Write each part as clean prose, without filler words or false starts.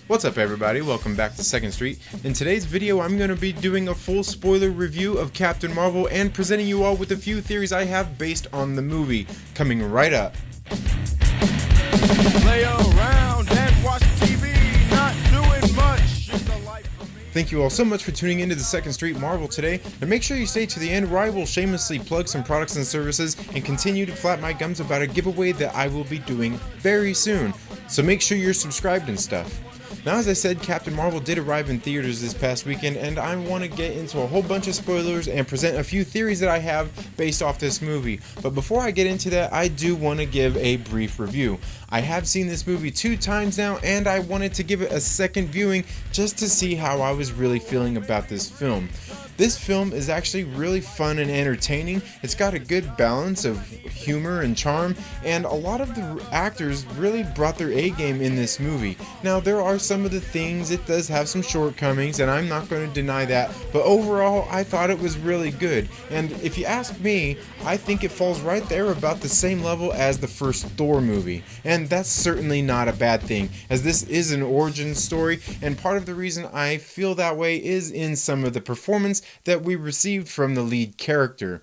What's up everybody, welcome back to 2nd Street. In today's video I'm going to be doing a full spoiler review of Captain Marvel and presenting you all with a few theories I have based on the movie, coming right up. Lay around and watch TV, not doing much. It's a life for me. Thank you all so much for tuning into the 2nd Street Marvel today, and make sure you stay to the end where I will shamelessly plug some products and services and continue to flap my gums about a giveaway that I will be doing very soon, so make sure you're subscribed and stuff. Now, as I said, Captain Marvel did arrive in theaters this past weekend, and I want to get into a whole bunch of spoilers and present a few theories that I have based off this movie. But before I get into that, I do want to give a brief review. I have seen this movie 2 times now, and I wanted to give it a second viewing just to see how I was really feeling about this film. This film is actually really fun and entertaining. It's got a good balance of humor and charm, and a lot of the actors really brought their A game in this movie. Now, there are some of the things, it does have some shortcomings, and I'm not going to deny that, but overall, I thought it was really good. And if you ask me, I think it falls right there about the same level as the first Thor movie. And that's certainly not a bad thing, as this is an origin story, and part of the reason I feel that way is in some of the performance that we received from the lead character.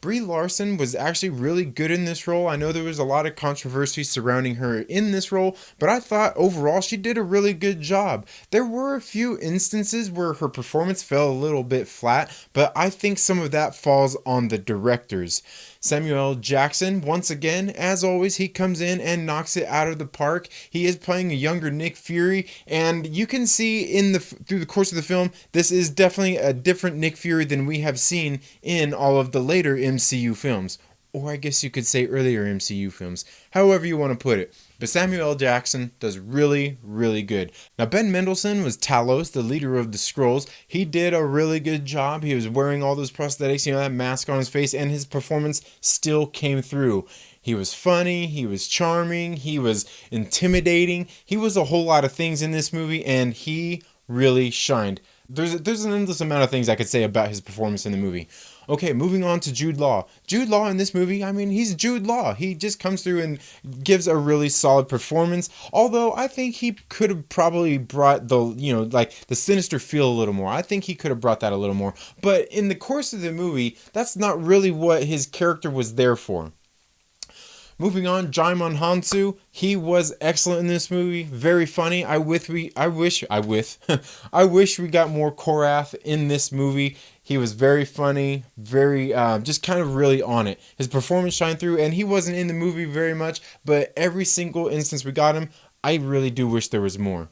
Brie Larson was actually really good in this role. I know there was a lot of controversy surrounding her in this role, but I thought overall she did a really good job. There were a few instances where her performance fell a little bit flat, but I think some of that falls on the directors. Samuel L. Jackson, once again, as always, he comes in and knocks it out of the park. He is playing a younger Nick Fury, and you can see through the course of the film, this is definitely a different Nick Fury than we have seen in all of the later MCU films. Or I guess you could say earlier MCU films, however you want to put it. But Samuel L. Jackson does really, really good. Now, Ben Mendelsohn was Talos, the leader of the Skrulls. He did a really good job. He was wearing all those prosthetics, that mask on his face, and his performance still came through. He was funny, he was charming, he was intimidating. He was a whole lot of things in this movie, and he really shined. There's an endless amount of things I could say about his performance in the movie. Okay, moving on to Jude Law. Jude Law in this movie, he's Jude Law. He just comes through and gives a really solid performance. Although I think he could have probably brought the sinister feel a little more. I think he could have brought that a little more. But in the course of the movie, that's not really what his character was there for. Moving on, Djimon Hounsou, he was excellent in this movie, very funny. I wish we got more Korath in this movie. He was very funny, very just kind of really on it. His performance shined through, and he wasn't in the movie very much, but every single instance we got him, I really do wish there was more.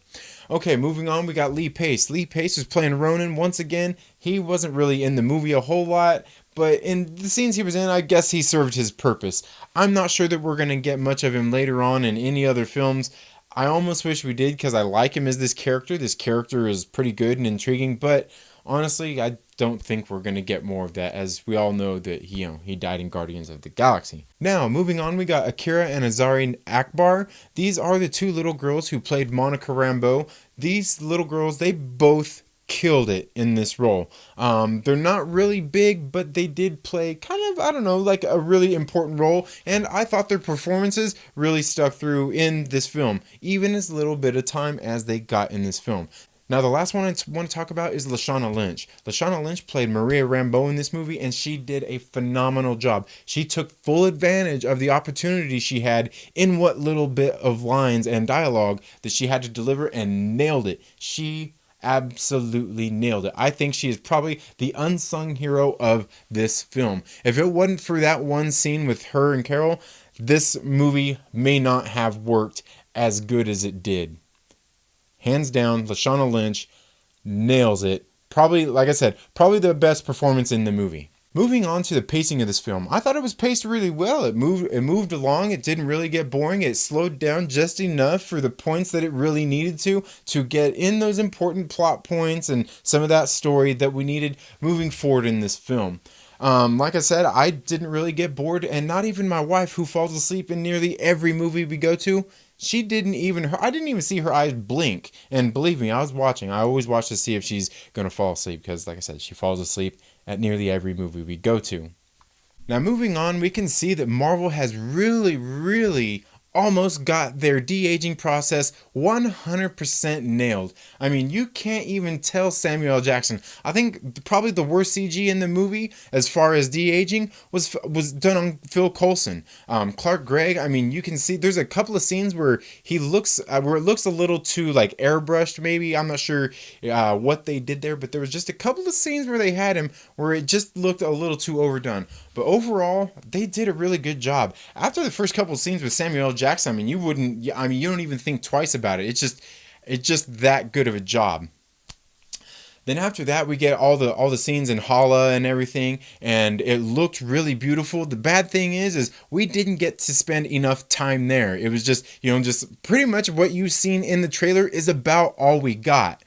Okay, moving on, we got Lee Pace. Lee Pace was playing Ronan once again. He wasn't really in the movie a whole lot, but in the scenes he was in, I guess he served his purpose. I'm not sure that we're going to get much of him later on in any other films. I almost wish we did, because I like him as this character. This character is pretty good and intriguing, but honestly, I don't think we're going to get more of that, as we all know that he died in Guardians of the Galaxy. Now, moving on, we got Akira and Azari Akbar. These are the 2 little girls who played Monica Rambeau. These little girls, they both killed it in this role. They're not really big, but they did play kind of, like a really important role, and I thought their performances really stuck through in this film, even as little bit of time as they got in this film. Now, the last one I want to talk about is Lashana Lynch. Lashana Lynch played Maria Rambeau in this movie, and she did a phenomenal job. She took full advantage of the opportunity she had in what little bit of lines and dialogue that she had to deliver, and nailed it. She absolutely nailed it. I think she is probably the unsung hero of this film. If it wasn't for that one scene with her and Carol, this movie may not have worked as good as it did. Hands down, Lashana Lynch nails it. Probably, like I said, probably the best performance in the movie. Moving on to the pacing of this film, I thought it was paced really well. It moved along. It didn't really get boring. It slowed down just enough for the points that it really needed to get in those important plot points and some of that story that we needed moving forward in this film. Like I said, I didn't really get bored, and not even my wife, who falls asleep in nearly every movie we go to, I didn't even see her eyes blink. And believe me, I was watching. I always watch to see if she's going to fall asleep, because like I said, she falls asleep at nearly every movie we go to. Now, moving on, we can see that Marvel has really almost got their de-aging process 100% nailed. I mean, you can't even tell Samuel L. Jackson. I think probably the worst CG in the movie as far as de-aging was done on Phil Coulson. Clark Gregg, I mean, you can see there's a couple of scenes where he looks where it looks a little too like airbrushed maybe. I'm not sure what they did there, but there was just a couple of scenes where they had him where it just looked a little too overdone. But overall, they did a really good job. After the first couple of scenes with Samuel L. Jackson, I mean, you don't even think twice about it. It's just that good of a job. Then after that, we get all the scenes in Hala and everything, and it looked really beautiful. The bad thing is we didn't get to spend enough time there. It was just pretty much what you've seen in the trailer is about all we got.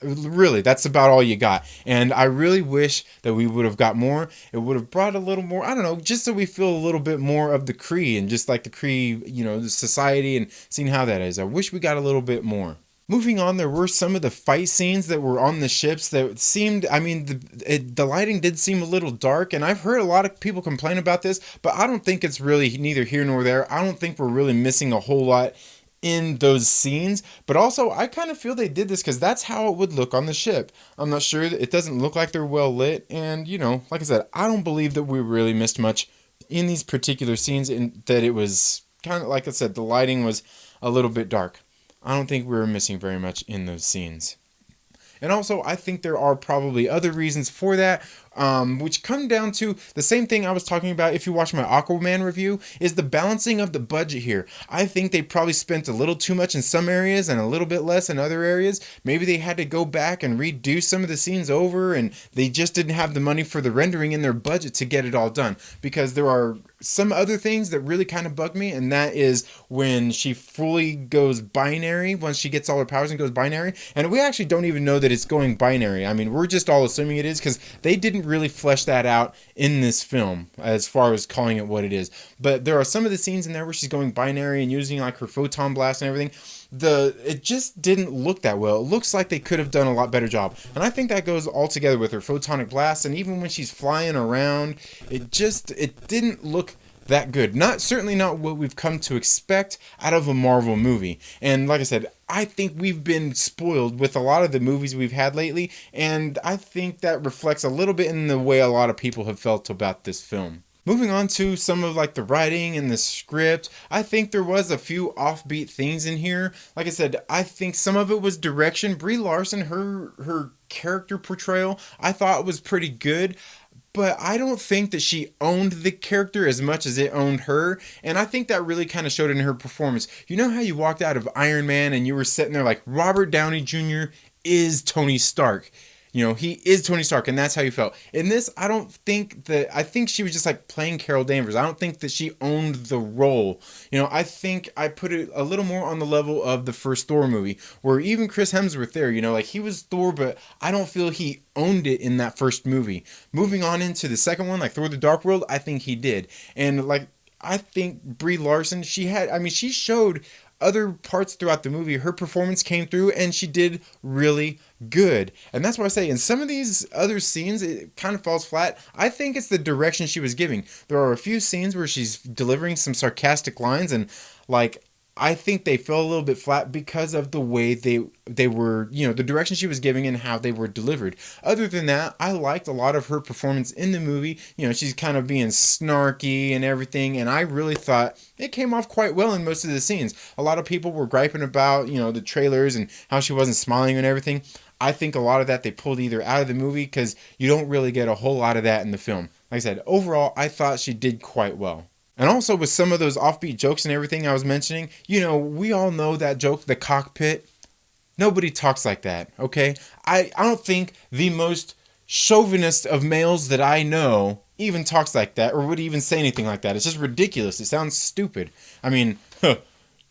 Really, that's about all you got. And I really wish that we would have got more. It would have brought a little more, I don't know, just so we feel a little bit more of the Kree and just like the Kree, the society and seeing how that is. I wish we got a little bit more. Moving on, there were some of the fight scenes that were on the ships that seemed, I mean, the lighting did seem a little dark, and I've heard a lot of people complain about this, but I don't think it's really neither here nor there. I don't think we're really missing a whole lot in those scenes, but also I kind of feel they did this because that's how it would look on the ship. I'm not sure, it doesn't look like they're well lit, and like I said, I don't believe that we really missed much in these particular scenes, and that it was kind of, like I said, the lighting was a little bit dark. I don't think we were missing very much in those scenes. And also, I think there are probably other reasons for that, which come down to the same thing I was talking about if you watch my Aquaman review, is the balancing of the budget here. I think they probably spent a little too much in some areas and a little bit less in other areas. Maybe they had to go back and redo some of the scenes over, and they just didn't have the money for the rendering in their budget to get it all done. Because there are some other things that really kind of bug me, and that is when she fully goes binary, once she gets all her powers and goes binary. And we actually don't even know that it's going binary. I mean, we're just all assuming it is because they didn't really flesh that out in this film as far as calling it what it is. But there are some of the scenes in there where she's going binary and using like her photon blast and everything. It just didn't look that well. It looks like they could have done a lot better job. And I think that goes all together with her photonic blast, and even when she's flying around, it didn't look that good. Certainly not what we've come to expect out of a Marvel movie. And like I said, I think we've been spoiled with a lot of the movies we've had lately, and I think that reflects a little bit in the way a lot of people have felt about this film. Moving on to some of like the writing and the script, I think there was a few offbeat things in here. Like I said, I think some of it was direction. Brie Larson, her character portrayal, I thought was pretty good. But I don't think that she owned the character as much as it owned her. And I think that really kind of showed in her performance. You know how you walked out of Iron Man and you were sitting there like, Robert Downey Jr. is Tony Stark. He is Tony Stark, and that's how you felt. In this, I think she was just like playing Carol Danvers. I don't think that she owned the role. I think I put it a little more on the level of the first Thor movie, where even Chris Hemsworth there, like he was Thor, but I don't feel he owned it in that first movie. Moving on into the second one, like Thor the Dark World, I think he did. And like, I think Brie Larson, she showed other parts throughout the movie, her performance came through and she did really good. And that's why I say in some of these other scenes, it kind of falls flat. I think it's the direction she was giving. There are a few scenes where she's delivering some sarcastic lines, and like, I think they fell a little bit flat because of the way they were, the direction she was giving and how they were delivered. Other than that, I liked a lot of her performance in the movie. She's kind of being snarky and everything, and I really thought it came off quite well in most of the scenes. A lot of people were griping about, the trailers and how she wasn't smiling and everything. I think a lot of that they pulled either out of the movie because you don't really get a whole lot of that in the film. Like I said, overall, I thought she did quite well. And also with some of those offbeat jokes and everything I was mentioning, we all know that joke, the cockpit. Nobody talks like that, okay? I don't think the most chauvinist of males that I know even talks like that or would even say anything like that. It's just ridiculous. It sounds stupid. I mean,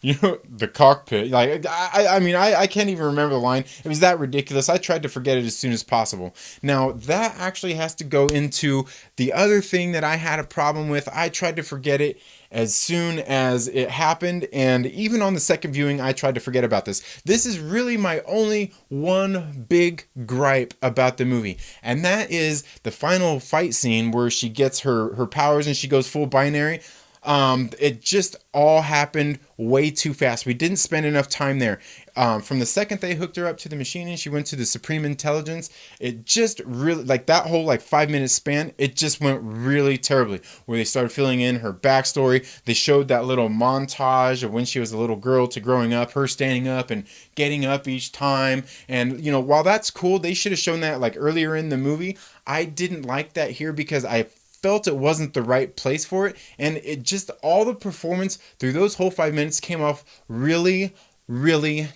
the cockpit. Like, I can't even remember the line. It was that ridiculous. I tried to forget it as soon as possible. Now, that actually has to go into the other thing that I had a problem with. I tried to forget it as soon as it happened, and even on the second viewing, I tried to forget about this. This is really my only one big gripe about the movie, and that is the final fight scene where she gets her powers and she goes full binary. It just all happened way too fast. We didn't spend enough time there. From the second they hooked her up to the machine and she went to the Supreme Intelligence, it just really, like that whole like 5 minute span, it just went really terribly. Where they started filling in her backstory. They showed that little montage of when she was a little girl to growing up, her standing up and getting up each time. And, you know, while that's cool, they should have shown that like earlier in the movie. I didn't like that here because I felt it wasn't the right place for it, and it just, all the performance through those whole 5 minutes came off really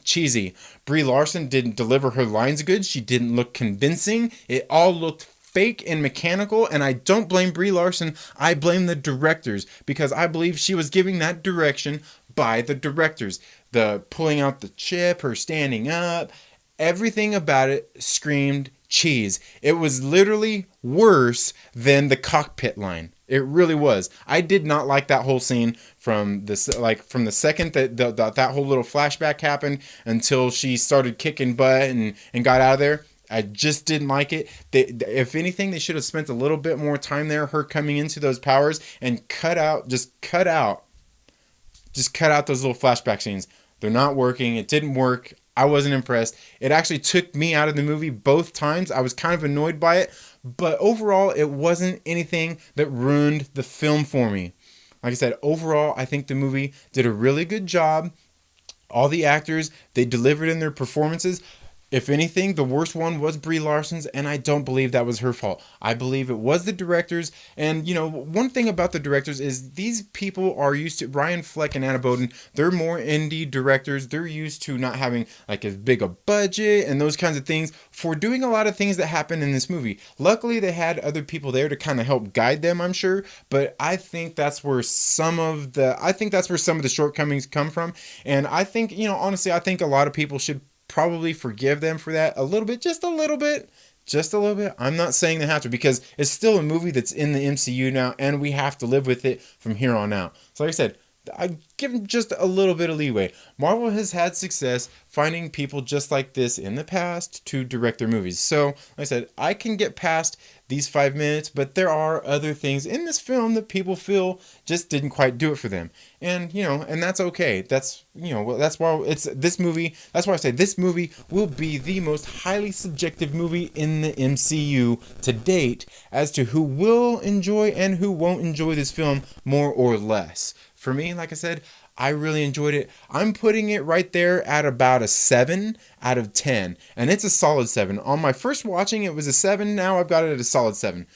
cheesy. Brie Larson didn't deliver her lines good. She didn't look convincing. It all looked fake and mechanical, and I don't blame Brie Larson. I blame the directors, because I believe she was giving that direction by the directors. The pulling out the chip, her standing up, everything about it screamed cheese. It was literally worse than the cockpit line. It really was. I did not like that whole scene from the second that whole little flashback happened until she started kicking butt and got out of there. I just didn't like it. If anything, they should have spent a little bit more time there, her coming into those powers, and cut out those little flashback scenes. They're not working. It didn't work. I wasn't impressed. It actually took me out of the movie both times. I was kind of annoyed by it, but overall, it wasn't anything that ruined the film for me. Like I said, overall, I think the movie did a really good job. All the actors, they delivered in their performances. If anything, the worst one was Brie Larson's, and I don't believe that was her fault. I believe it was the directors. And, you know, one thing about the directors is these people are used to, Ryan Fleck and Anna Boden, they're more indie directors. They're used to not having like as big a budget and those kinds of things for doing a lot of things that happen in this movie. Luckily, they had other people there to kind of help guide them, I'm sure. But I think that's where some of the shortcomings come from. And I think, you know, honestly, I think a lot of people should probably forgive them for that a little bit, just a little bit. I'm not saying they have to, because it's still a movie that's in the MCU now, and we have to live with it from here on out. So like I said, I give them just a little bit of leeway. Marvel has had success finding people just like this in the past to direct their movies. So, like I said, I can get past these 5 minutes, but there are other things in this film that people feel just didn't quite do it for them. And, you know, and that's okay. That's, you know, that's why it's this movie. That's why I say this movie will be the most highly subjective movie in the MCU to date as to who will enjoy and who won't enjoy this film more or less. For me, like I said, I really enjoyed it. I'm putting it right there at about a 7 out of 10. And it's a solid 7. On my first watching, it was a 7. Now I've got it at a solid 7.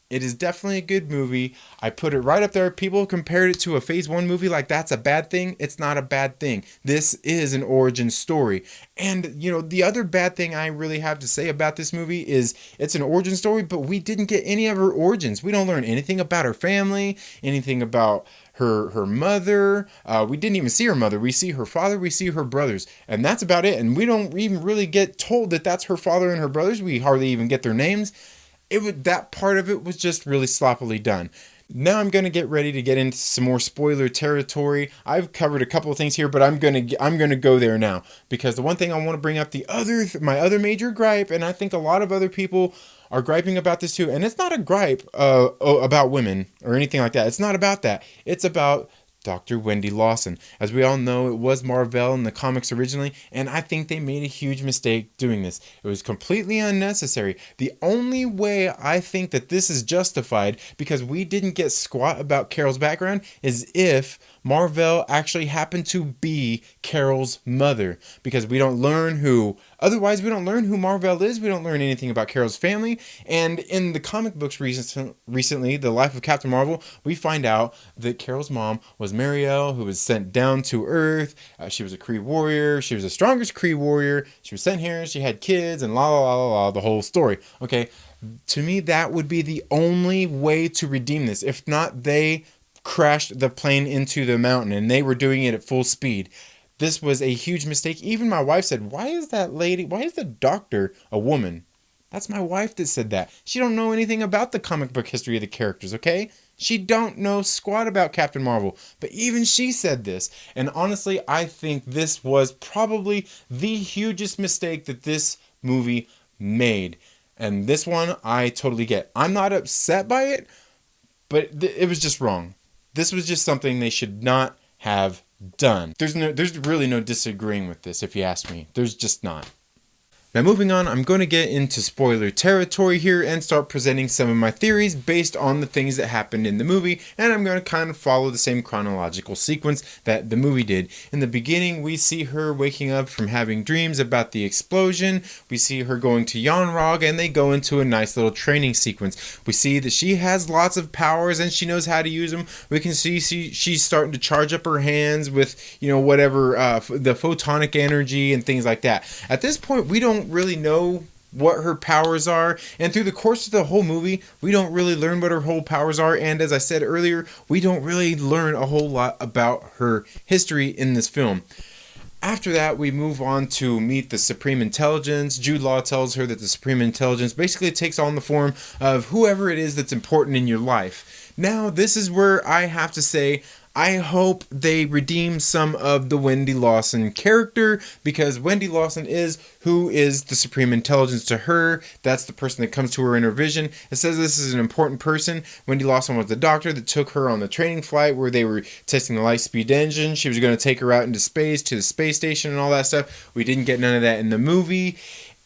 It is definitely a good movie. I put it right up there. People compared it to a Phase 1 movie like that's a bad thing. It's not a bad thing. This is an origin story. And, you know, the other bad thing I really have to say about this movie is it's an origin story, but we didn't get any of her origins. We don't learn anything about her family, anything about her mother. We didn't even see her mother. We see her father. We see her brothers. And that's about it. And we don't even really get told that that's her father and her brothers. We hardly even get their names. That part of it was just really sloppily done. Now I'm going to get ready to get into some more spoiler territory. I've covered a couple of things here, but I'm going to go there now, because the one thing I want to bring up, my other major gripe, and I think a lot of other people are griping about this too, and it's not a gripe about women or anything like that. It's not about that. It's about Dr. Wendy Lawson. As we all know, it was Marvel in the comics originally, and I think they made a huge mistake doing this. It was completely unnecessary. The only way I think that this is justified, because we didn't get squat about Carol's background, is if Marvel actually happened to be Carol's mother, because we don't learn who Marvel is. We don't learn anything about Carol's family. And in the comic books recently, The Life of Captain Marvel, we find out that Carol's mom was Marielle, who was sent down to Earth. She was a Kree warrior. She was the strongest Kree warrior. She was sent here. She had kids and la la la la la, the whole story. Okay, to me, that would be the only way to redeem this. If not, they crashed the plane into the mountain and they were doing it at full speed. This was a huge mistake. Even my wife said, why is the doctor a woman? That's my wife that said that. She don't know anything about the comic book history of the characters, okay? She don't know squat about Captain Marvel. But even she said this. And honestly, I think this was probably the hugest mistake that this movie made. And this one, I totally get. I'm not upset by it, but it was just wrong. This was just something they should not have done. There's really no disagreeing with this, if you ask me. There's just not. Now moving on, I'm going to get into spoiler territory here and start presenting some of my theories based on the things that happened in the movie, and I'm going to kind of follow the same chronological sequence that the movie did. In the beginning, we see her waking up from having dreams about the explosion. We see her going to Yonrog, and they go into a nice little training sequence. We see that she has lots of powers and she knows how to use them. We can see she's starting to charge up her hands with, whatever, the photonic energy and things like that. At this point, we don't really know what her powers are, and through the course of the whole movie we don't really learn what her whole powers are, and as I said earlier, we don't really learn a whole lot about her history in this film. After that, we move on to meet the Supreme Intelligence. Jude Law tells her that the Supreme Intelligence basically takes on the form of whoever it is that's important in your life. Now, this is where I have to say, I hope they redeem some of the Wendy Lawson character, because Wendy Lawson is who is the Supreme Intelligence to her. That's the person that comes to her in her vision. It says this is an important person. Wendy Lawson was the doctor that took her on the training flight where they were testing the light speed engine. She was going to take her out into space to the space station and all that stuff. We didn't get none of that in the movie.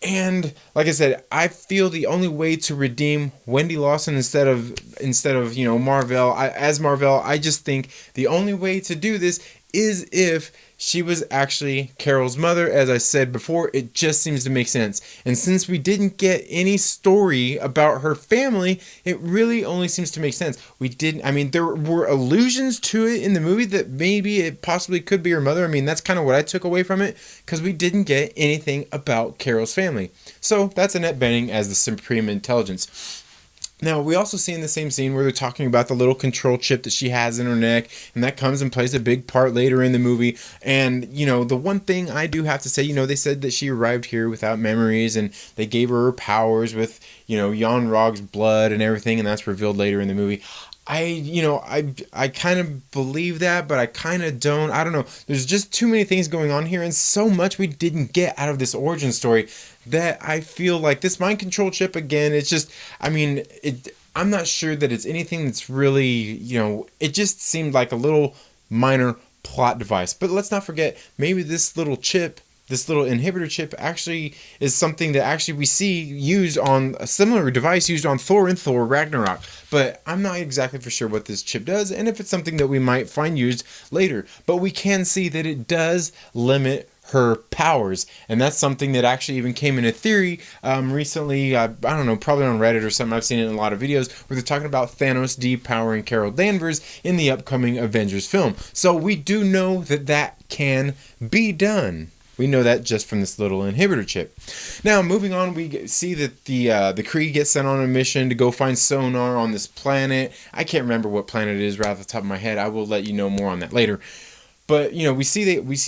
And like I said, I feel the only way to redeem Wendy Lawson instead of Marvell, as Marvell, I just think the only way to do this is if she was actually Carol's mother. As I said before, it just seems to make sense. And since we didn't get any story about her family, it really only seems to make sense. There were allusions to it in the movie that maybe it possibly could be her mother. That's kind of what I took away from it, because we didn't get anything about Carol's family. So that's Annette Bening as the Supreme Intelligence. Now, we also see in the same scene where they're talking about the little control chip that she has in her neck, and that comes and plays a big part later in the movie. And, the one thing I do have to say, they said that she arrived here without memories, and they gave her powers with, Yonrog's blood and everything, and that's revealed later in the movie. I kind of believe that, but I kind of don't. I don't know. There's just too many things going on here, and so much we didn't get out of this origin story that I feel like this mind control chip, again, it's just, I'm not sure that it's anything that's really, it just seemed like a little minor plot device. But let's not forget, maybe this little chip, this little inhibitor chip, actually is something that actually we see used on a similar device used on Thor in Thor Ragnarok. But I'm not exactly for sure what this chip does, and if it's something that we might find used later. But we can see that it does limit her powers, and that's something that actually even came in a theory recently. I don't know, probably on Reddit or something. I've seen it in a lot of videos where they're talking about Thanos depowering Carol Danvers in the upcoming Avengers film. So we do know that can be done. We know that just from this little inhibitor chip. Now, moving on, we see that the Kree gets sent on a mission to go find sonar on this planet. I can't remember what planet it is right off the top of my head. I will let you know more on that later. But we see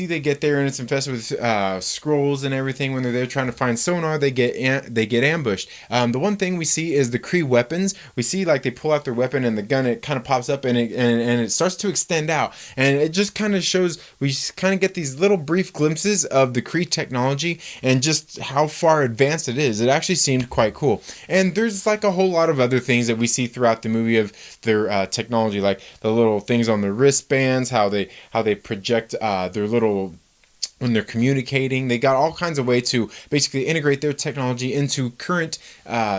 they get there, and it's infested with Skrulls and everything. When they're there trying to find sonar, they get ambushed. The one thing we see is the Kree weapons. We see like they pull out their weapon, and the gun, it kind of pops up, and it starts to extend out, and it just kind of shows. We kind of get these little brief glimpses of the Kree technology and just how far advanced it is. It actually seemed quite cool. And there's like a whole lot of other things that we see throughout the movie of their technology, like the little things on their wristbands, how they project their little, when they're communicating. They got all kinds of ways to basically integrate their technology into current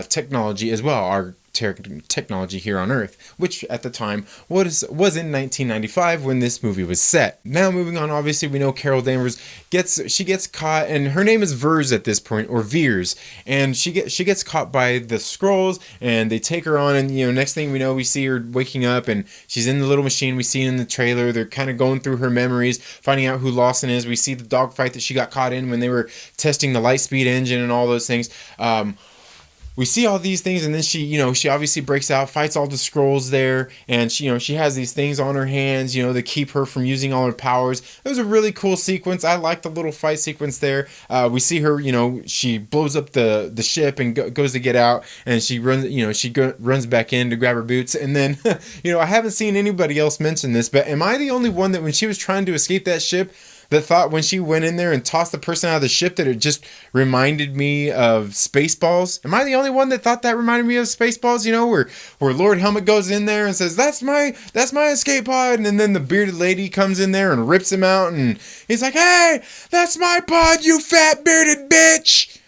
technology as well, our technology here on Earth, which at the time was in 1995 when this movie was set. Now moving on, obviously we know Carol Danvers gets caught, and her name is Vers at this point, or Veers, and she gets caught by the Skrulls, and they take her on, and next thing we know, we see her waking up, and she's in the little machine we see in the trailer. They're kind of going through her memories, finding out who Lawson is. We see the dogfight that she got caught in when they were testing the light speed engine and all those things. We see all these things, and then she obviously breaks out, fights all the Skrulls there, and she has these things on her hands, that keep her from using all her powers. It was a really cool sequence. I liked the little fight sequence there. We see her, she blows up the ship and goes to get out, and she runs, runs back in to grab her boots, and then, I haven't seen anybody else mention this, but am I the only one that when she was trying to escape that ship, that thought when she went in there and tossed the person out of the ship that it just reminded me of Spaceballs? Am I the only one that thought that reminded me of Spaceballs? You know, where Lord Helmet goes in there and says, that's my escape pod, and then the bearded lady comes in there and rips him out, and he's like, hey, that's my pod, you fat bearded bitch.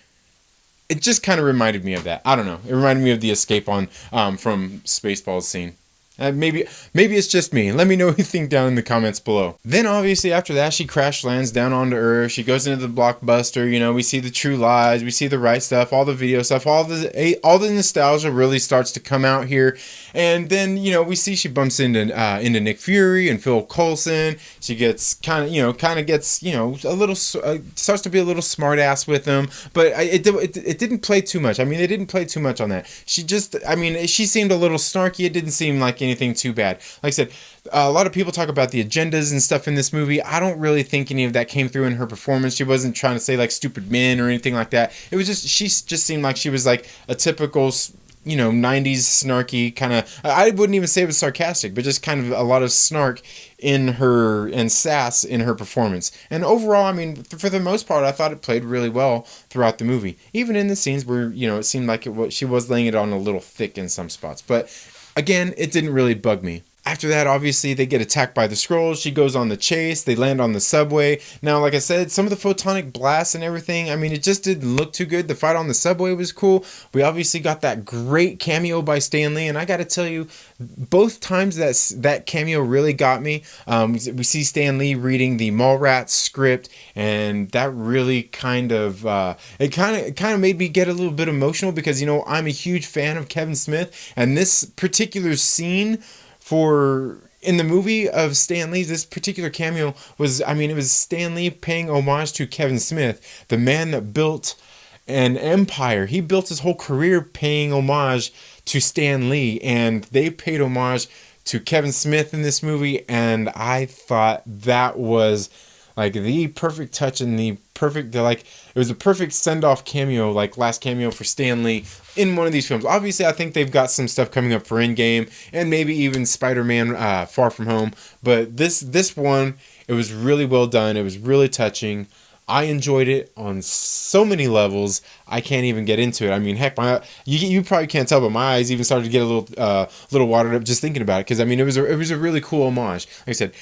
It just kind of reminded me of that. I don't know. It reminded me of the escape on from Spaceballs scene. Maybe it's just me. Let me know what you think down in the comments below. Then obviously after that, she crash lands down onto Earth. She goes into the blockbuster. You know, we see the True Lies, we see the right stuff, all the video stuff, all the nostalgia really starts to come out here. And then, you know, we see she bumps into Nick Fury and Phil Coulson. She gets kind of gets a little starts to be a little smart ass with them. But it didn't play too much. I mean, they didn't play too much on that. She seemed a little snarky. It didn't seem like anything too bad. Like I said, a lot of people talk about the agendas and stuff in this movie. I don't really think any of that came through in her performance. She wasn't trying to say like stupid men or anything like that. It was just, she just seemed like she was like a typical, 90s snarky kind of, I wouldn't even say it was sarcastic, but just kind of a lot of snark in her and sass in her performance. And overall, I mean, for the most part, I thought it played really well throughout the movie. Even in the scenes where, it seemed like she was laying it on a little thick in some spots. But again, it didn't really bug me. After that, obviously, they get attacked by the Skrulls. She goes on the chase. They land on the subway. Now, like I said, some of the photonic blasts and everything, I mean, it just didn't look too good. The fight on the subway was cool. We obviously got that great cameo by Stan Lee. And I got to tell you, both times that cameo really got me. We see Stan Lee reading the Mallrats script. And that really kind of made me get a little bit emotional because, I'm a huge fan of Kevin Smith. And this particular scene in the movie of Stan Lee, this particular cameo was, it was Stan Lee paying homage to Kevin Smith, the man that built an empire. He built his whole career paying homage to Stan Lee, and they paid homage to Kevin Smith in this movie, and I thought that was like the perfect touch and it was a perfect send-off cameo, like last cameo for Stan Lee in one of these films. Obviously, I think they've got some stuff coming up for Endgame and maybe even Spider-Man Far From Home. But this one, it was really well done. It was really touching. I enjoyed it on so many levels. I can't even get into it. I mean, heck, you probably can't tell, but my eyes even started to get a little watered up just thinking about it. Because it was a really cool homage. Like I said,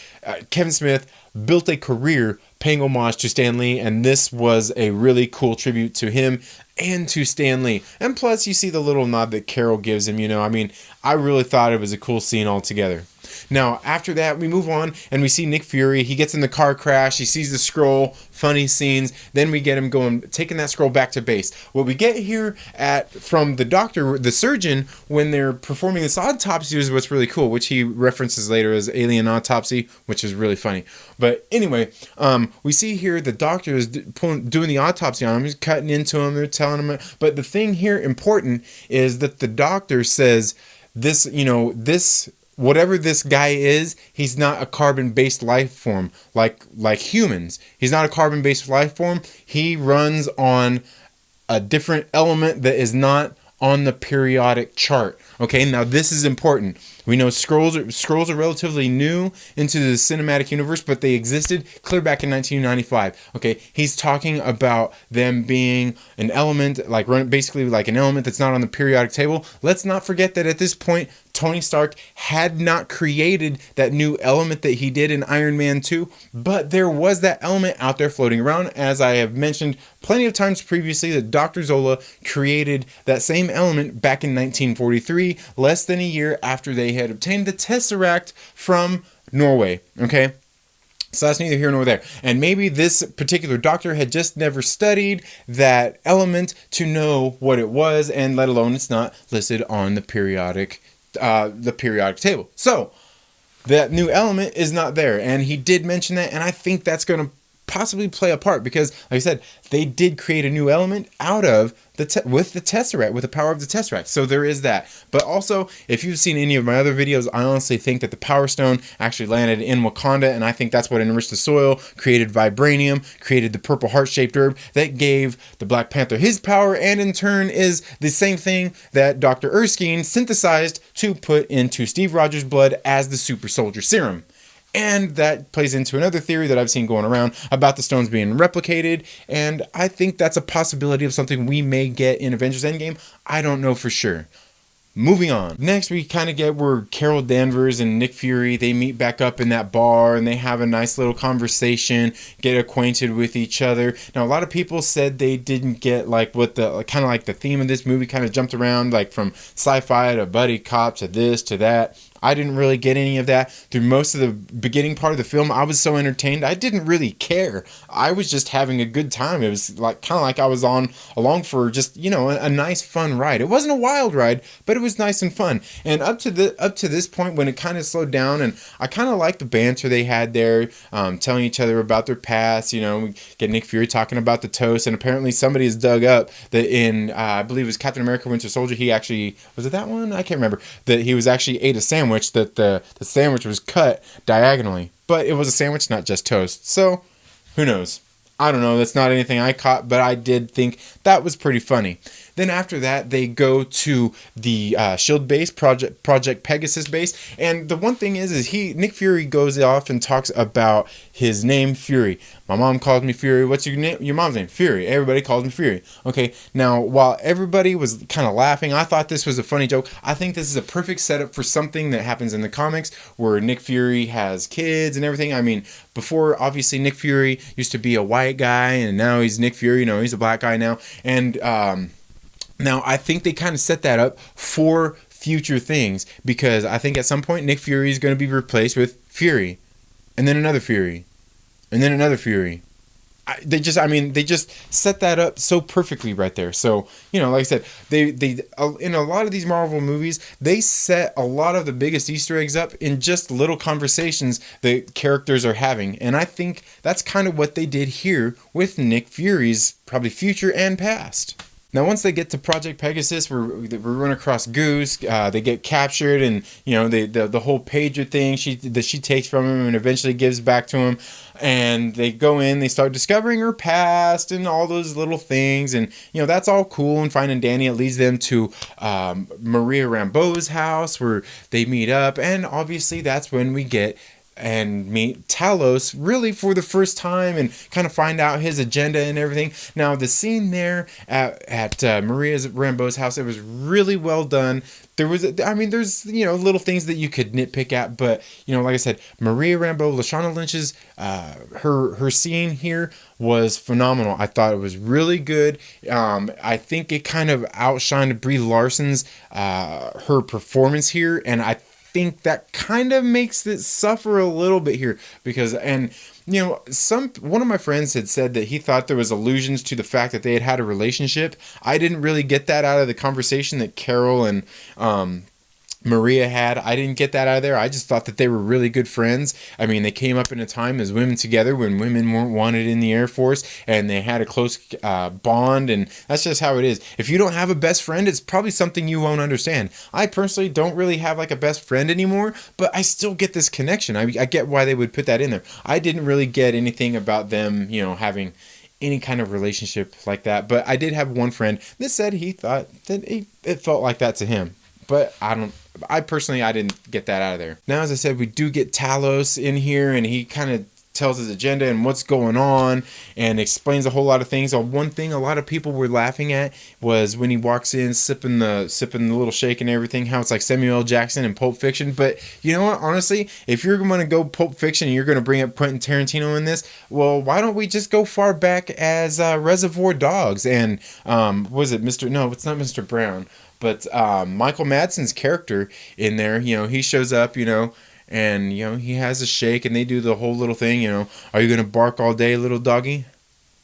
Kevin Smith built a career paying homage to Stan Lee, and this was a really cool tribute to him and to Stan Lee. And plus, you see the little nod that Carol gives him. I really thought it was a cool scene altogether. Now, after that, we move on and we see Nick Fury. He gets in the car crash. He sees the Skrull. Funny scenes. Then we get him taking that Skrull back to base. What we get here from the doctor, the surgeon, when they're performing this autopsy is what's really cool, which he references later as alien autopsy, which is really funny. But anyway, we see here the doctor is doing the autopsy on him. He's cutting into him. They're telling him. But the thing here important is that the doctor says this, whatever this guy is, he's not a carbon-based life form like humans. He's not a carbon-based life form. He runs on a different element that is not on the periodic chart. Okay, now this is important. We know Skrulls are relatively new into the cinematic universe, but they existed clear back in 1995. Okay, he's talking about them being an element, basically like an element that's not on the periodic table. Let's not forget that at this point, Tony Stark had not created that new element that he did in Iron Man 2, but there was that element out there floating around. As I have mentioned plenty of times previously, that Dr. Zola created that same element back in 1943, less than a year after they had obtained the Tesseract from Norway. Okay? So that's neither here nor there. And maybe this particular doctor had just never studied that element to know what it was, and let alone it's not listed on the periodic table. So that new element is not there, and he did mention that, and I think that's going to possibly play a part because, like I said, they did create a new element out of with the Tesseract, with the power of the Tesseract. So there is that. But also, if you've seen any of my other videos, I honestly think that the Power Stone actually landed in Wakanda, and I think that's what enriched the soil, created vibranium, created the purple heart-shaped herb that gave the Black Panther his power, and in turn is the same thing that Dr. Erskine synthesized to put into Steve Rogers' blood as the super soldier serum. And that plays into another theory that I've seen going around about the stones being replicated. And I think that's a possibility of something we may get in Avengers Endgame. I don't know for sure. Moving on. Next, we kind of get where Carol Danvers and Nick Fury, they meet back up in that bar and they have a nice little conversation, get acquainted with each other. Now, a lot of people said they didn't get like what the kind of like the theme of this movie kind of jumped around, like from sci-fi to buddy cop to this to that. I didn't really get any of that. Through most of the beginning part of the film, I was so entertained. I didn't really care. I was just having a good time. It was like kind of like I was along for just, you know, a nice fun ride. It wasn't a wild ride, but it was nice and fun. And up to this point when it kind of slowed down, and I kind of liked the banter they had there, telling each other about their past. You know, we get Nick Fury talking about the toast, and apparently somebody has dug up that in I believe it was Captain America Winter Soldier. He actually, was it that one? I can't remember. That he was actually ate a sandwich, that the sandwich was cut diagonally, but it was a sandwich, not just toast. So who knows? I don't know. That's not anything I caught, but I did think that was pretty funny. Then after that, they go to the Shield base, Project Pegasus base, and the one thing is Nick Fury goes off and talks about his name, Fury. My mom calls me Fury. What's your name? Your mom's name? Fury. Everybody calls me Fury. Okay. Now, while everybody was kind of laughing, I thought this was a funny joke. I think this is a perfect setup for something that happens in the comics where Nick Fury has kids and everything. I mean, before, obviously, Nick Fury used to be a white guy, and now he's Nick Fury. You know, he's a black guy now. And now I think they kind of set that up for future things, because I think at some point Nick Fury is going to be replaced with Fury, and then another Fury, and then another Fury. They just set that up so perfectly right there. So, you know, like I said, they in a lot of these Marvel movies, they set a lot of the biggest Easter eggs up in just little conversations the characters are having. And I think that's kind of what they did here with Nick Fury's probably future and past. Now, once they get to Project Pegasus, we run across Goose. They get captured, and you know the whole pager thing she takes from him and eventually gives back to him. And they go in, they start discovering her past and all those little things, and you know that's all cool and fine and dandy. It leads them to Maria Rambeau's house where they meet up, and obviously that's when we get and meet Talos really for the first time and kind of find out his agenda and everything. Now, the scene there at Maria Rambeau's house, it was really well done. There's, you know, little things that you could nitpick at, but, you know, like I said, Maria Rambeau, Lashana Lynch's, her scene here was phenomenal. I thought it was really good. I think it kind of outshined Brie Larson's, her performance here, and I think that kind of makes it suffer a little bit here because, and you know, one of my friends had said that he thought there was allusions to the fact that they had a relationship. I didn't really get that out of the conversation that Carol and Maria had. I didn't get that out of there. I just thought that they were really good friends. I mean, they came up in a time as women together when women weren't wanted in the Air Force, and they had a close bond, and that's just how it is. If you don't have a best friend, it's probably something you won't understand. I personally don't really have like a best friend anymore, but I still get this connection. I get why they would put that in there. I didn't really get anything about them, you know, having any kind of relationship like that, but I did have one friend that said he thought that it felt like that to him. But I personally didn't get that out of there. Now, as I said, we do get Talos in here, and he kind of tells his agenda and what's going on and explains a whole lot of things. One thing a lot of people were laughing at was when he walks in sipping the little shake and everything, how it's like Samuel L. Jackson in Pulp Fiction. But you know what, honestly, if you're going to go Pulp Fiction and you're going to bring up Quentin Tarantino in this, well, why don't we just go far back as Reservoir Dogs and was it Mr. No, it's not Mr. Brown, but Michael Madsen's character in there, you know, he shows up, you know, and, you know, he has a shake and they do the whole little thing, you know, are you going to bark all day, little doggy?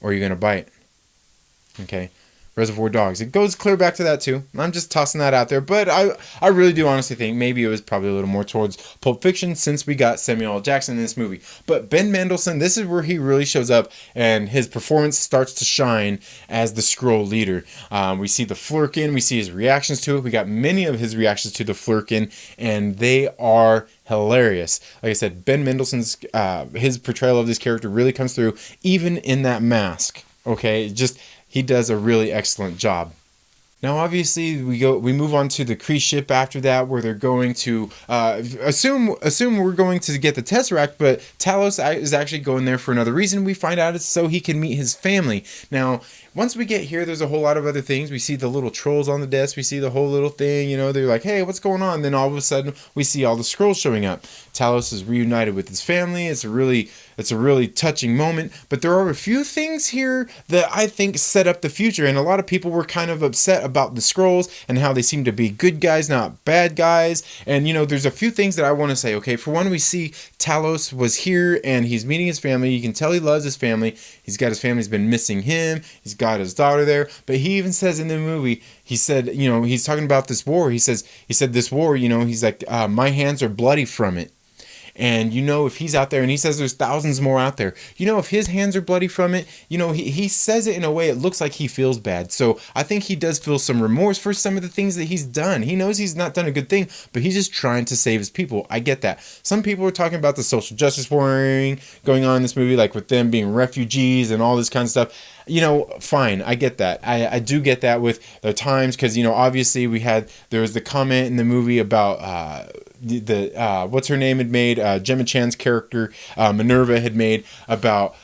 Or are you going to bite? Okay. Reservoir Dogs. It goes clear back to that too. I'm just tossing that out there, but I really do honestly think maybe it was probably a little more towards Pulp Fiction since we got Samuel L. Jackson in this movie. But Ben Mendelsohn, this is where he really shows up and his performance starts to shine as the Skrull leader. We see the Flurkin, we see his reactions to it. We got many of his reactions to the Flurkin, and they are hilarious. Like I said, Ben Mendelsohn's his portrayal of this character really comes through, even in that mask. Okay, he does a really excellent job. Now, obviously, we move on to the Kree ship after that, where they're going to assume we're going to get the Tesseract, but Talos is actually going there for another reason. We find out it's so he can meet his family. Now, once we get here, there's a whole lot of other things. We see the little trolls on the desk. We see the whole little thing. You know, they're like, "Hey, what's going on?" Then all of a sudden, we see all the Skrulls showing up. Talos is reunited with his family. It's a really touching moment. But there are a few things here that I think set up the future, and a lot of people were kind of upset about the Skrulls and how they seem to be good guys, not bad guys. And you know, there's a few things that I want to say. Okay, for one, we see Talos was here and he's meeting his family. You can tell he loves his family. He's been missing him. He's got his daughter there. But he even says in the movie, he said, you know, he's talking about this war. He said this war, you know, he's like, my hands are bloody from it. And you know, if he's out there, and he says there's thousands more out there, you know, if his hands are bloody from it, you know, he says it in a way it looks like he feels bad. So I think he does feel some remorse for some of the things that he's done. He knows he's not done a good thing, but he's just trying to save his people. I get that. Some people are talking about the social justice warring going on in this movie, like with them being refugees and all this kind of stuff. You know, fine, I get that. I do get that with the times, because, you know, obviously there was the comment in the movie about the what's her name had made, Gemma Chan's character, Minerva had made about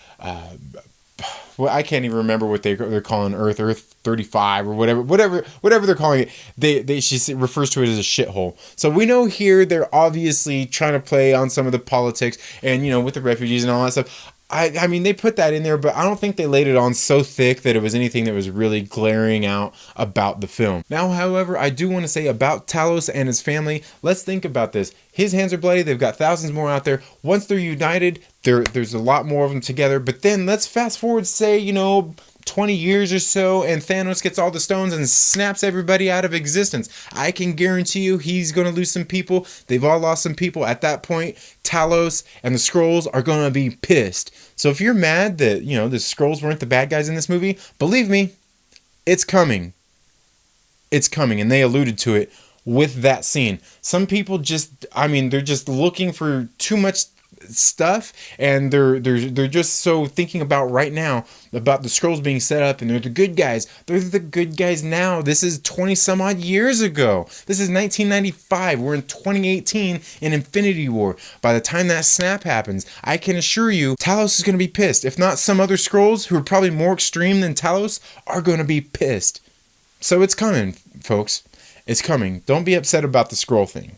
well, I can't even remember what they're calling Earth 35 or whatever they're calling it. She refers to it as a shithole. So we know here they're obviously trying to play on some of the politics, and you know, with the refugees and all that stuff. I mean, they put that in there, but I don't think they laid it on so thick that it was anything that was really glaring out about the film. Now, however, I do want to say about Talos and his family, let's think about this. His hands are bloody. They've got thousands more out there. Once they're united, there's a lot more of them together. But then let's fast forward, say, you know, 20 years or so, and Thanos gets all the stones and snaps everybody out of existence. I can guarantee you he's going to lose some people. They've all lost some people. At that point, Talos and the Skrulls are going to be pissed. So if you're mad that, you know, the Skrulls weren't the bad guys in this movie, believe me, it's coming. It's coming, and they alluded to it with that scene. Some people they're just looking for too much stuff, and they're just so thinking about right now about the Skrulls being set up, and they're the good guys. They're the good guys now. This is 20 some odd years ago. This is 1995. We're in 2018 in Infinity War. By the time that snap happens, I can assure you Talos is going to be pissed. If not, some other Skrulls who are probably more extreme than Talos are going to be pissed. So it's coming, folks. It's coming. Don't be upset about the Skrull thing.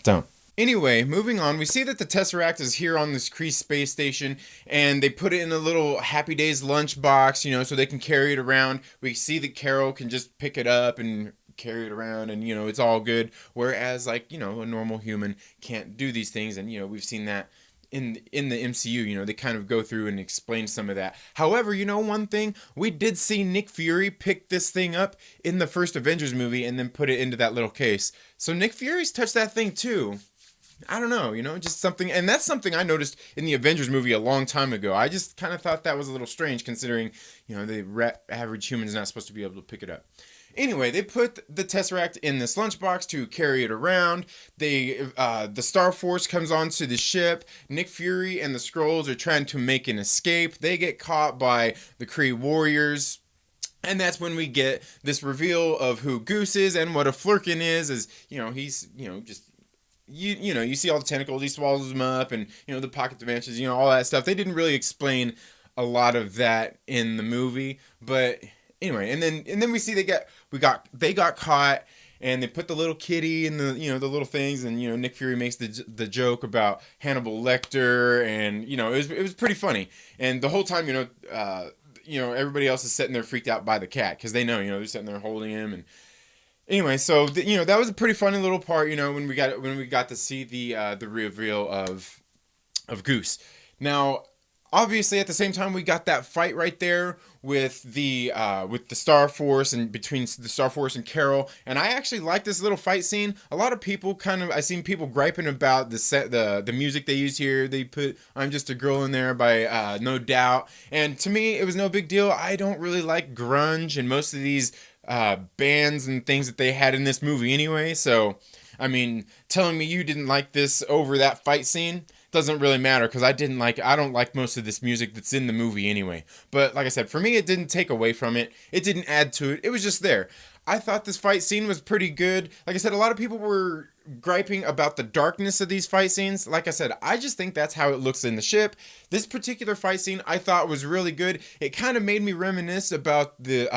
Don't. Anyway, moving on, we see that the Tesseract is here on this Kree space station, and they put it in a little Happy Days lunchbox, you know, so they can carry it around. We see that Carol can just pick it up and carry it around, and, you know, it's all good. Whereas, like, you know, a normal human can't do these things, and, you know, we've seen that in the MCU, you know, they kind of go through and explain some of that. However, you know, one thing, we did see Nick Fury pick this thing up in the first Avengers movie and then put it into that little case. So Nick Fury's touched that thing too. I don't know, you know, just something, and that's something I noticed in the Avengers movie a long time ago. I just kind of thought that was a little strange, considering, you know, the average human is not supposed to be able to pick it up. Anyway, they put the Tesseract in this lunchbox to carry it around. The Star Force comes onto the ship. Nick Fury and the Skrulls are trying to make an escape. They get caught by the Kree warriors. And that's when we get this reveal of who Goose is and what a Flurkin is. As, you know, he's, you know, just... You know, you see all the tentacles, he swallows them up, and, you know, the pocket dimensions, you know, all that stuff. They didn't really explain a lot of that in the movie, but anyway, and then we see they got caught, and they put the little kitty in the, you know, the little things, and, you know, Nick Fury makes the joke about Hannibal Lecter, and, you know, it was pretty funny. And the whole time, you know, everybody else is sitting there freaked out by the cat, because they know, you know, they're sitting there holding him. And anyway, so you know, that was a pretty funny little part, you know, when we got to see the reveal of Goose. Now, obviously, at the same time, we got that fight right there with the Star Force, and between the Star Force and Carol. And I actually like this little fight scene. A lot of people I seen people griping about the music they use here. They put "I'm Just a Girl" in there by No Doubt, and to me, it was no big deal. I don't really like grunge and most of these bands and things that they had in this movie anyway. So, I mean, telling me you didn't like this over that fight scene doesn't really matter, because I don't like most of this music that's in the movie anyway. But like I said, for me, it didn't take away from it. It didn't add to it. It was just there. I thought this fight scene was pretty good. Like I said, a lot of people were griping about the darkness of these fight scenes. Like I said, I just think that's how it looks in the ship. This particular fight scene I thought was really good. It kind of made me reminisce about the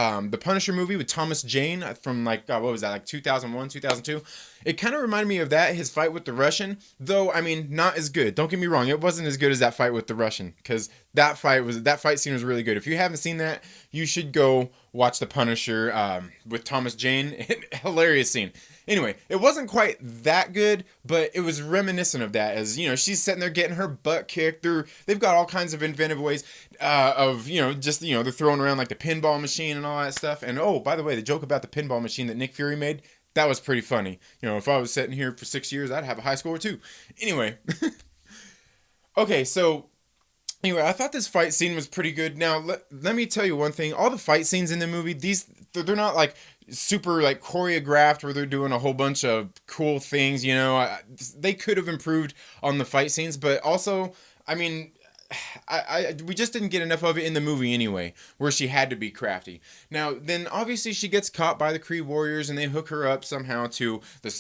Punisher movie with Thomas Jane from like what was that, like 2001, 2002. It kind of reminded me of that, his fight with the Russian, though I mean not as good. Don't get me wrong, it wasn't as good as that fight with the Russian, because that fight scene was really good. If you haven't seen that, you should go watch the Punisher with Thomas Jane. Hilarious scene. Anyway, it wasn't quite that good, but it was reminiscent of that. As you know, she's sitting there getting her butt kicked. They've got all kinds of inventive ways of just they're throwing around like the pinball machine and all that stuff. And oh, by the way, the joke about the pinball machine that Nick Fury made, that was pretty funny. If I was sitting here for 6 years, I'd have a high score too. Anyway, okay, so. Anyway, I thought this fight scene was pretty good. Now, let me tell you one thing. All the fight scenes in the movie, they're not like super like choreographed where they're doing a whole bunch of cool things, They could have improved on the fight scenes, but also, I mean, we just didn't get enough of it in the movie anyway, where she had to be crafty. Now, then obviously she gets caught by the Kree warriors and they hook her up somehow to the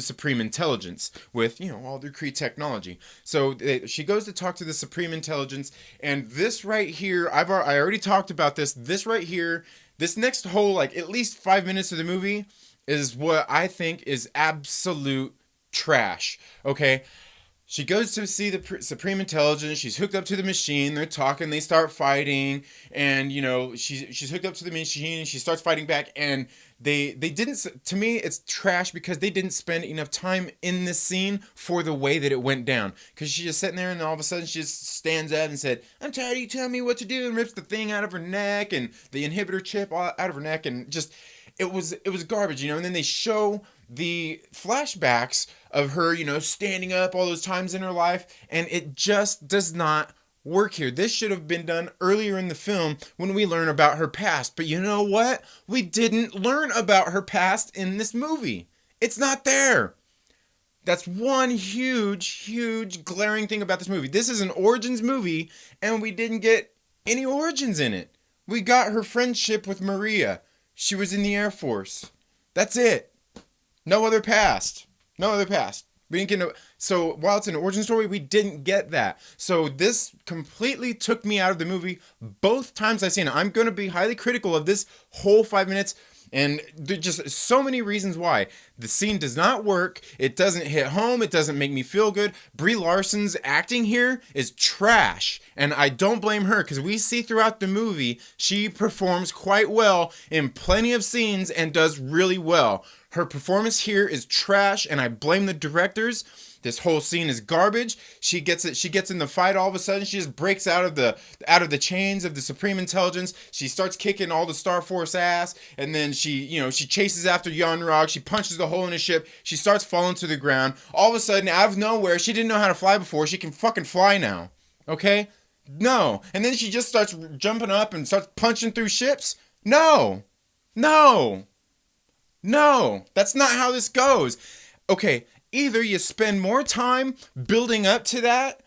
Supreme Intelligence with, all their Kree technology. So she goes to talk to the Supreme Intelligence, and this right here, I already talked about this. This right here, this next whole like at least 5 minutes of the movie is what I think is absolute trash. Okay. She goes to see the Supreme Intelligence. She's hooked up to the machine. They're talking. They start fighting, and she's hooked up to the machine. And she starts fighting back. And they didn't. To me, it's trash because they didn't spend enough time in this scene for the way that it went down. Because she's just sitting there, and all of a sudden she just stands up and said, "I'm tired of you telling me what to do," and rips the thing out of her neck and the inhibitor chip out of her neck, and just it was garbage, And then they show the flashbacks of her, standing up all those times in her life, and it just does not work here. This should have been done earlier in the film when we learn about her past. But you know what? We didn't learn about her past in this movie. It's not there. That's one huge glaring thing about this movie. This is an origins movie, and we didn't get any origins in it. We got her friendship with Maria. She was in the Air Force. That's it. No other past. We didn't get no. So while it's an origin story, we didn't get that. So this completely took me out of the movie both times I've seen it. I'm going to be highly critical of this whole 5 minutes. And there's just so many reasons why. The scene does not work. It doesn't hit home. It doesn't make me feel good. Brie Larson's acting here is trash. And I don't blame her, because we see throughout the movie she performs quite well in plenty of scenes and does really well. Her performance here is trash, and I blame the directors. This whole scene is garbage. She gets in the fight all of a sudden. She just breaks out of the chains of the Supreme Intelligence. She starts kicking all the Star Force ass, and then she chases after Yon-Rogg. She punches the hole in his ship. She starts falling to the ground. All of a sudden, out of nowhere, she didn't know how to fly before. She can fucking fly now. Okay? No. And then she just starts jumping up and starts punching through ships. No. That's not how this goes. Okay. Either you spend more time building up to that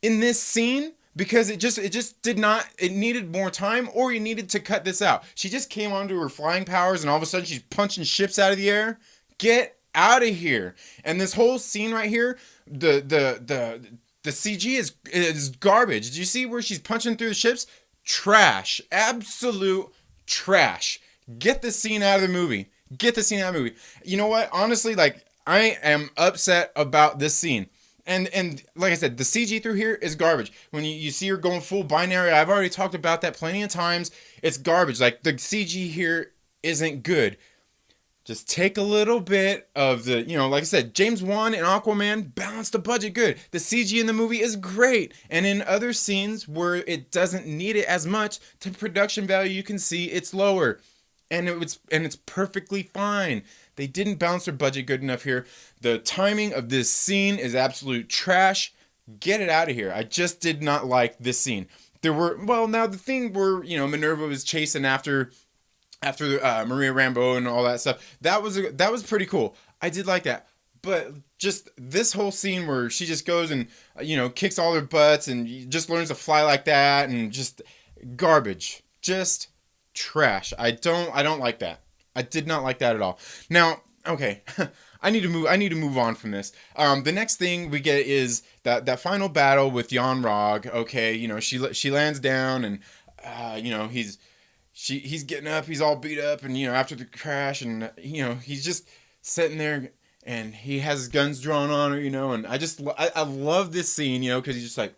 in this scene, because it just did not, it needed more time, or you needed to cut this out. She just came onto her flying powers and all of a sudden she's punching ships out of the air. Get out of here. And this whole scene right here, the CG is garbage. Did you see where she's punching through the ships? Trash. Absolute trash. Get the scene out of the movie. You know what? Honestly, I am upset about this scene. And like I said, the CG through here is garbage. When you see her going full binary, I've already talked about that plenty of times. It's garbage. Like, the CG here isn't good. Just take a little bit of the, like I said, James Wan and Aquaman balanced the budget good. The CG in the movie is great. And in other scenes where it doesn't need it as much, to production value, you can see it's lower. And it's perfectly fine. They didn't balance their budget good enough here. The timing of this scene is absolute trash. Get it out of here. I just did not like this scene. Now the thing where, Minerva was chasing after Maria Rambeau and all that stuff, that was pretty cool. I did like that. But just this whole scene where she just goes and, kicks all their butts and just learns to fly like that, and just garbage. Just trash. I don't like that. I did not like that at all. Now, okay, I need to move on from this. The next thing we get is that final battle with Jan Rog. Okay, she lands down, and he's getting up, he's all beat up, and after the crash, and he's just sitting there, and he has his guns drawn on her, and I love this scene, because he's just like,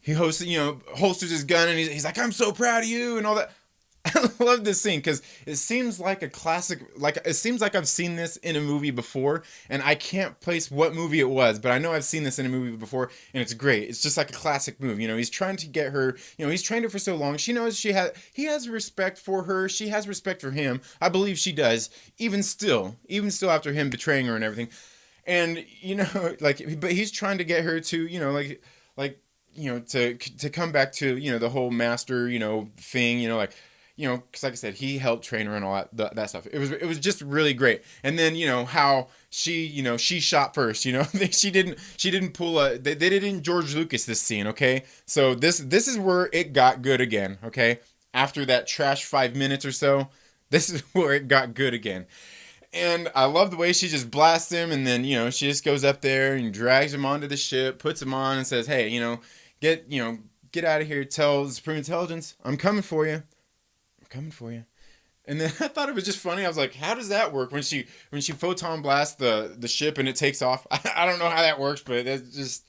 he holsters his gun, and he's like, I'm so proud of you, and all that. I love this scene because it seems like a classic, like it seems like I've seen this in a movie before, and I can't place what movie it was, but I know I've seen this in a movie before, and it's great. It's just like a classic move. He's trying to get her, he's trained her for so long. She knows he has respect for her. She has respect for him. I believe she does, even still after him betraying her and everything. And, but he's trying to get her to, to come back to, the whole master, thing, because like I said, he helped train her and all that stuff. It was just really great. And then how she shot first. she didn't pull they didn't George Lucas this scene. Okay, so this is where it got good again. Okay, after that trash 5 minutes or so, this is where it got good again. And I love the way she just blasts him, and then she just goes up there and drags him onto the ship, puts him on, and says, "Hey, get out of here. Tell the Supreme Intelligence I'm coming for you. Coming for you." And then I thought it was just funny. I was like, how does that work when she photon blasts the ship and it takes off? I don't know how that works, but it just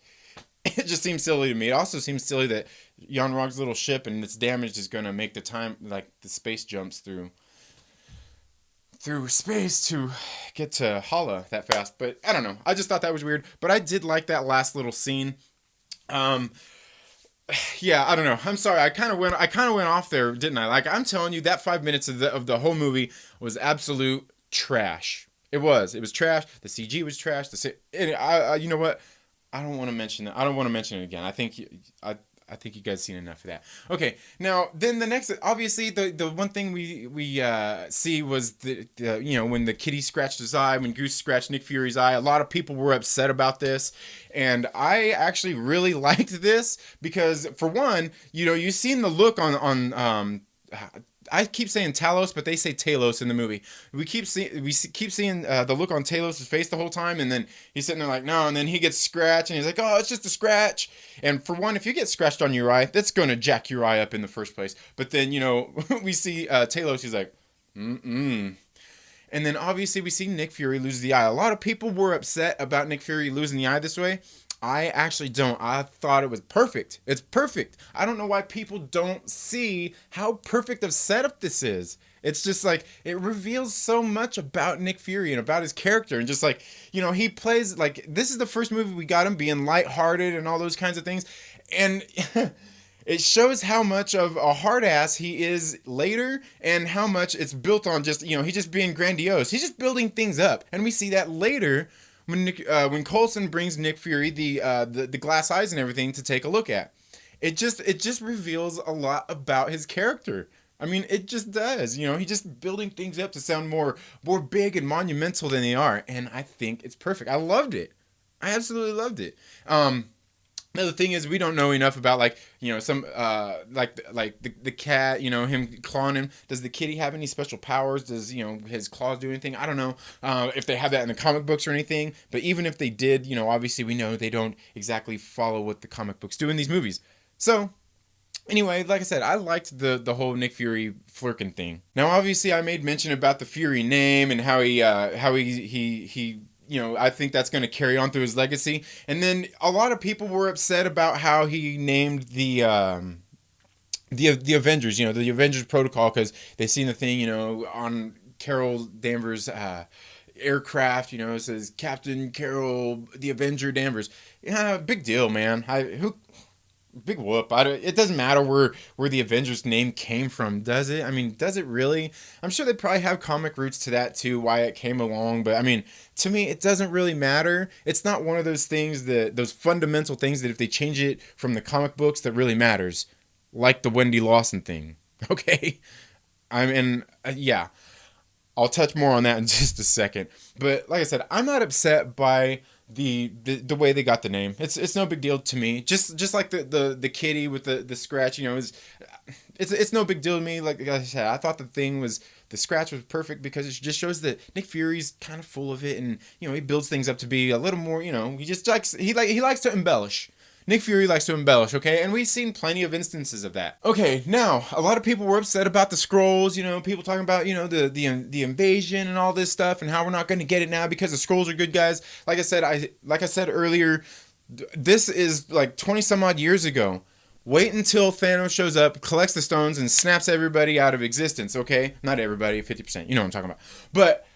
seems silly to me. It also seems silly that Jan Rog's little ship and its damage is going to make the time, like the space jumps through space to get to Hala that fast. But I don't know. I just thought that was weird. But I did like that last little scene. Yeah, I don't know. I'm sorry. I kind of went off there, didn't I? Like, I'm telling you, that 5 minutes of the whole movie was absolute trash. It was trash. The CG was trash. You know what? I don't want to mention it. I don't want to mention it again. I think you guys seen enough of that. Okay, now then the next, obviously the one thing we see was the when the kitty scratched his eye, when Goose scratched Nick Fury's eye. A lot of people were upset about this, and I actually really liked this because, for one, you've seen the look on I keep saying Talos, but they say Talos in the movie. We keep seeing the look on Talos' face the whole time, and then he's sitting there like, no, and then he gets scratched, and he's like, oh, it's just a scratch. And for one, if you get scratched on your eye, that's gonna jack your eye up in the first place. But then we see Talos, he's like, And then obviously we see Nick Fury lose the eye. A lot of people were upset about Nick Fury losing the eye this way. I actually don't. I thought it was perfect. It's perfect. I don't know why people don't see how perfect of setup this is. It's just like, it reveals so much about Nick Fury and about his character. And just like, he plays like, this is the first movie we got him being lighthearted and all those kinds of things. And it shows how much of a hard ass he is later, and how much it's built on just, he's just being grandiose. He's just building things up. And we see that later when Coulson brings Nick Fury the glass eyes and everything to take a look at. It just reveals a lot about his character. I mean, it just does. He's just building things up to sound more big and monumental than they are, and I think it's perfect. I loved it. I absolutely loved it. Now the thing is, we don't know enough about some like the cat, him clawing him. Does the kitty have any special powers? Does his claws do anything? I don't know if they have that in the comic books or anything. But even if they did, obviously we know they don't exactly follow what the comic books do in these movies. So anyway, like I said, I liked the whole Nick Fury Flirkin thing. Now obviously I made mention about the Fury name and how he I think that's going to carry on through his legacy. And then a lot of people were upset about how he named the Avengers, the Avengers Protocol, because they seen the thing, on Carol Danvers' aircraft, it says Captain Carol, the Avenger Danvers. Yeah, big deal, man. Big whoop. It doesn't matter where the Avengers name came from, does it? I mean, does it really? I'm sure they probably have comic roots to that too, why it came along. But I mean, to me, it doesn't really matter. It's not one of those things those fundamental things that if they change it from the comic books, that really matters. Like the Wendy Lawson thing. Okay? Yeah. I'll touch more on that in just a second. But like I said, I'm not upset by the way they got the name. It's no big deal to me. Just like the kitty with the scratch, it's no big deal to me. Like I said, I thought the thing was the scratch was perfect because it just shows that Nick Fury's kind of full of it, and he builds things up to be a little more. He just likes he likes to embellish. Nick Fury likes to embellish, okay? And we've seen plenty of instances of that. Okay, now, a lot of people were upset about the Skrulls, people talking about, the invasion and all this stuff, and how we're not going to get it now because the Skrulls are good guys. Like I said earlier, this is like 20 some odd years ago. Wait until Thanos shows up, collects the stones, and snaps everybody out of existence, okay? Not everybody, 50%, you know what I'm talking about. But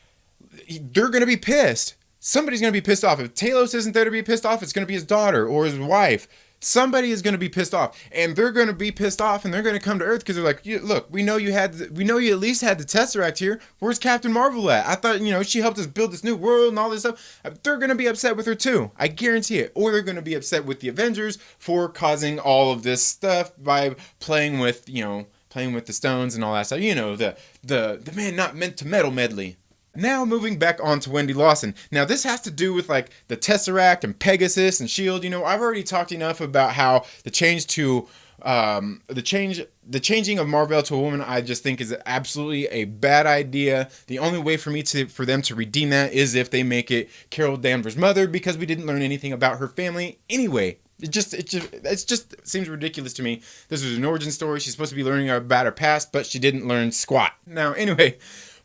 they're going to be pissed. Somebody's going to be pissed off. If Talos isn't there to be pissed off, it's going to be his daughter or his wife. Somebody is going to be pissed off, and they're going to be pissed off, and they're going to come to Earth because they're like, look, we know you at least had the Tesseract here. Where's Captain Marvel at? I thought, she helped us build this new world and all this stuff. They're going to be upset with her too. I guarantee it. Or they're going to be upset with the Avengers for causing all of this stuff by playing with the stones and all that stuff. The man not meant to meddle medley. Now moving back on to Wendy Lawson. Now this has to do with like the Tesseract and Pegasus and S.H.I.E.L.D. I've already talked enough about how the changing of Mar-Vell to a woman I just think is absolutely a bad idea. The only way for them to redeem that is if they make it Carol Danvers' mother, because we didn't learn anything about her family anyway. It just seems ridiculous to me. This was an origin story. She's supposed to be learning about her past, but she didn't learn squat. Now anyway,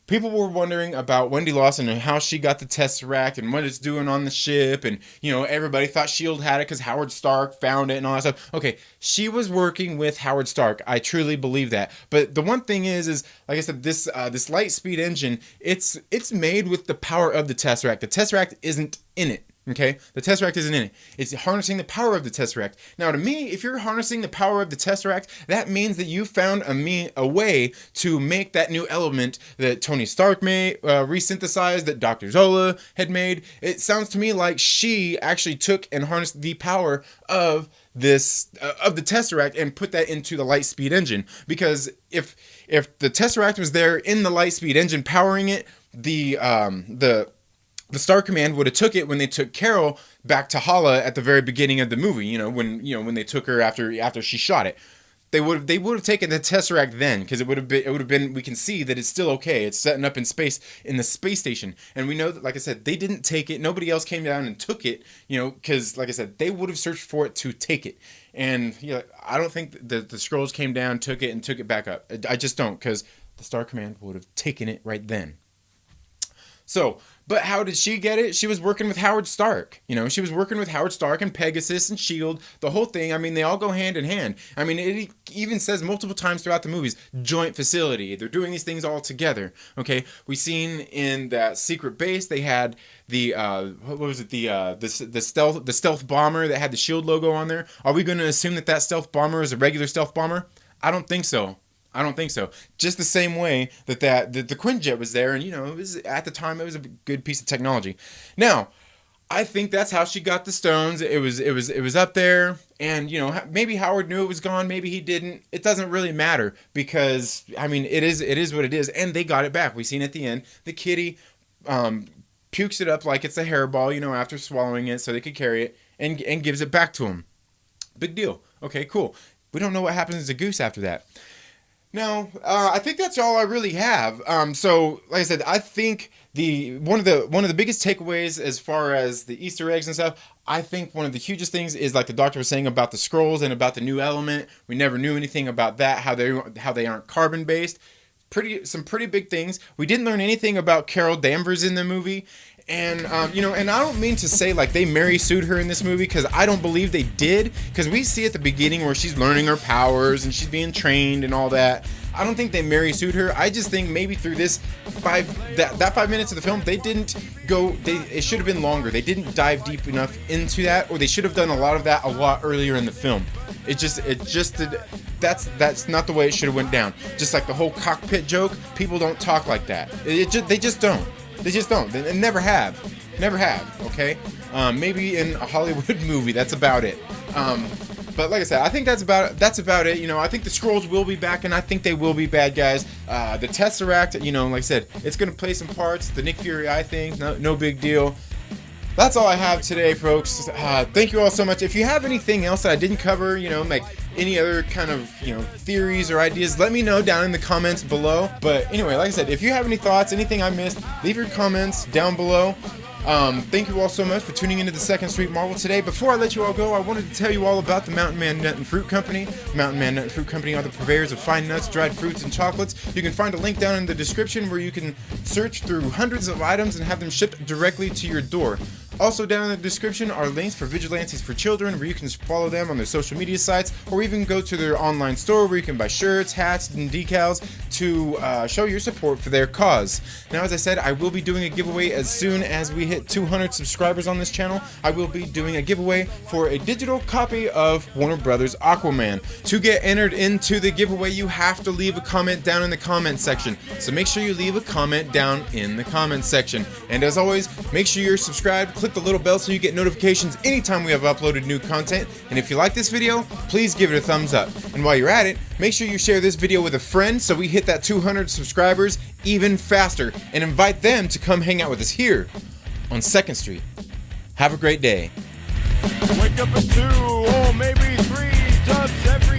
people were wondering about Wendy Lawson and how she got the Tesseract and what it's doing on the ship. And, everybody thought S.H.I.E.L.D. had it because Howard Stark found it and all that stuff. Okay, she was working with Howard Stark. I truly believe that. But the one thing is like I said, this light speed engine, it's made with the power of the Tesseract. The Tesseract isn't in it. Okay, the Tesseract isn't in it. It's harnessing the power of the Tesseract. Now, to me, if you're harnessing the power of the Tesseract, that means that you found a way to make that new element that Tony Stark made, resynthesized, that Dr. Zola had made. It sounds to me like she actually took and harnessed the power of of the Tesseract and put that into the light speed engine. Because if the Tesseract was there in the light speed engine powering it, the Star Command would have took it when they took Carol back to Hala at the very beginning of the movie. When they took her after she shot it, they would have taken the Tesseract then, because it would have been. We can see that it's still okay. It's setting up in space in the space station, and we know that, like I said, they didn't take it. Nobody else came down and took it. Because like I said, they would have searched for it to take it. And I don't think the Skrulls came down, took it, and took it back up. I just don't, because the Star Command would have taken it right then. So, but how did she get it? She was working with Howard Stark. She was working with Howard Stark and Pegasus and S.H.I.E.L.D., the whole thing. I mean, they all go hand in hand. I mean, it even says multiple times throughout the movies, joint facility. They're doing these things all together. Okay, we seen in that secret base they had the what was it? The stealth bomber that had the S.H.I.E.L.D. logo on there. Are we going to assume that stealth bomber is a regular stealth bomber? I don't think so. Just the same way that the Quinjet was there, and it was, at the time, it was a good piece of technology. Now, I think that's how she got the stones. It was up there, and maybe Howard knew it was gone, maybe he didn't. It doesn't really matter, because I mean it is what it is, and they got it back. We seen at the end the kitty pukes it up like it's a hairball, after swallowing it, so they could carry it, and gives it back to him. Big deal. Okay, cool. We don't know what happens to Goose after that. Now, I think that's all I really have. So, like I said, I think one of the biggest takeaways as far as the Easter eggs and stuff, I think one of the hugest things is, like the doctor was saying, about the Skrulls and about the new element. We never knew anything about that, how they aren't carbon based. Some pretty big things. We didn't learn anything about Carol Danvers in the movie. And, and I don't mean to say like they Mary Sued her in this movie, because I don't believe they did. Because we see at the beginning where she's learning her powers and she's being trained and all that. I don't think they Mary Sued her. I just think maybe through this 5 minutes of the film, they didn't go. It should have been longer. They didn't dive deep enough into that, or they should have done a lot of that a lot earlier in the film. It just did. That's not the way it should have went down. Just like the whole cockpit joke, people don't talk like that. They just don't. They just don't. They never have. Okay. Maybe in a Hollywood movie. That's about it. But like I said, I think that's about it. I think the Skrulls will be back, and I think they will be bad guys. The Tesseract, like I said, it's gonna play some parts. The Nick Fury eye thing, no big deal. That's all I have today, folks. Thank you all so much. If you have anything else that I didn't cover, like any other kind of, theories or ideas, let me know down in the comments below. But anyway, like I said, if you have any thoughts, anything I missed, leave your comments down below. Thank you all so much for tuning into the 2nd Street Marvel today. Before I let you all go, I wanted to tell you all about the Mountain Man Nut and Fruit Company. Mountain Man Nut and Fruit Company are the purveyors of fine nuts, dried fruits, and chocolates. You can find a link down in the description where you can search through hundreds of items and have them shipped directly to your door. Also down in the description are links for Vigilantes for Children, where you can follow them on their social media sites, or even go to their online store where you can buy shirts, hats, and decals to show your support for their cause. Now, as I said, I will be doing a giveaway as soon as we hit 200 subscribers on this channel. I will be doing a giveaway for a digital copy of Warner Brothers Aquaman. To get entered into the giveaway, you have to leave a comment down in the comment section. So make sure you leave a comment down in the comment section. And as always, make sure you're subscribed. Click the little bell so you get notifications anytime we have uploaded new content. And if you like this video, please give it a thumbs up. And while you're at it, make sure you share this video with a friend so we hit that 200 subscribers even faster, and invite them to come hang out with us here on 2nd Street. Have a great day. Wake up at 2 or maybe 3 dubs every